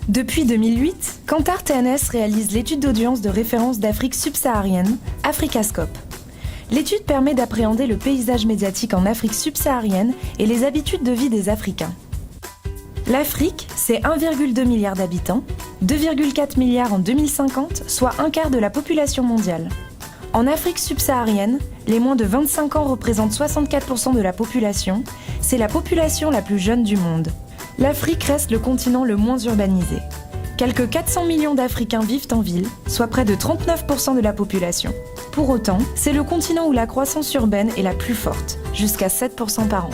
Depuis 2008, Kantar TNS réalise l'étude d'audience de référence d'Afrique subsaharienne, Africascope. L'étude permet d'appréhender le paysage médiatique en Afrique subsaharienne et les habitudes de vie des Africains. L'Afrique, c'est 1,2 milliard d'habitants, 2,4 milliards en 2050, soit un quart de la population mondiale. En Afrique subsaharienne, les moins de 25 ans représentent 64% de la population. C'est la population la plus jeune du monde. L'Afrique reste le continent le moins urbanisé. Quelques 400 millions d'Africains vivent en ville, soit près de 39% de la population. Pour autant, c'est le continent où la croissance urbaine est la plus forte, jusqu'à 7% par an.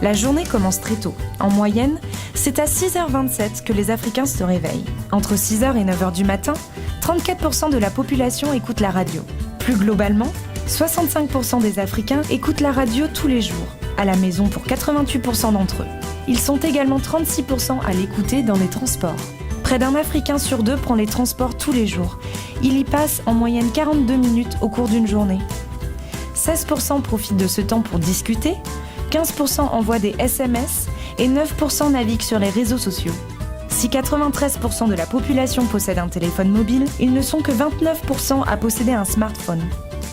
La journée commence très tôt. En moyenne, c'est à 6h27 que les Africains se réveillent. Entre 6h et 9h du matin, 34% de la population écoute la radio. Plus globalement, 65% des Africains écoutent la radio tous les jours, à la maison pour 88% d'entre eux. Ils sont également 36% à l'écouter dans les transports. Près d'un Africain sur deux prend les transports tous les jours. Il y passe en moyenne 42 minutes au cours d'une journée. 16% profitent de ce temps pour discuter, 15% envoient des SMS et 9% naviguent sur les réseaux sociaux. Si 93% de la population possède un téléphone mobile, ils ne sont que 29% à posséder un smartphone.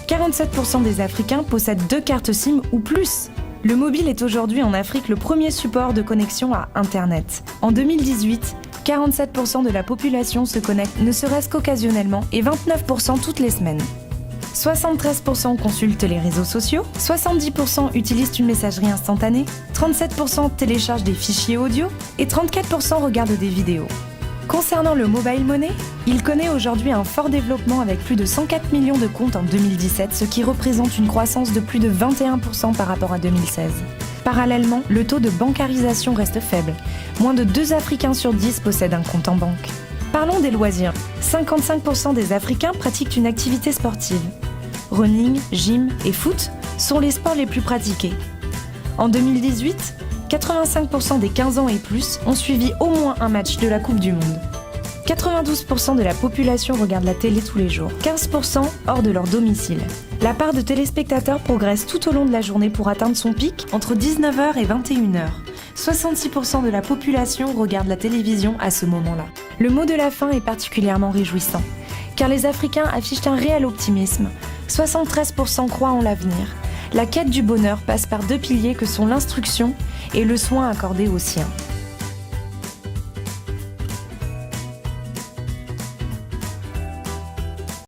47% des Africains possèdent 2 cartes SIM ou plus. Le mobile est aujourd'hui en Afrique le premier support de connexion à Internet. En 2018, 47% de la population se connecte ne serait-ce qu'occasionnellement et 29% toutes les semaines. 73% consultent les réseaux sociaux, 70% utilisent une messagerie instantanée, 37% téléchargent des fichiers audio et 34% regardent des vidéos. Concernant le mobile money, il connaît aujourd'hui un fort développement avec plus de 104 millions de comptes en 2017, ce qui représente une croissance de plus de 21% par rapport à 2016. Parallèlement, le taux de bancarisation reste faible. Moins de 2 Africains sur 10 possèdent un compte en banque. Parlons des loisirs. 55% des Africains pratiquent une activité sportive. Running, gym et foot sont les sports les plus pratiqués. En 2018, 85% des 15 ans et plus ont suivi au moins un match de la Coupe du Monde. 92% de la population regarde la télé tous les jours, 15% hors de leur domicile. La part de téléspectateurs progresse tout au long de la journée pour atteindre son pic entre 19h et 21h. 66% de la population regarde la télévision à ce moment-là. Le mot de la fin est particulièrement réjouissant, car les Africains affichent un réel optimisme. 73% croient en l'avenir. La quête du bonheur passe par 2 piliers que sont l'instruction et le soin accordé aux siens.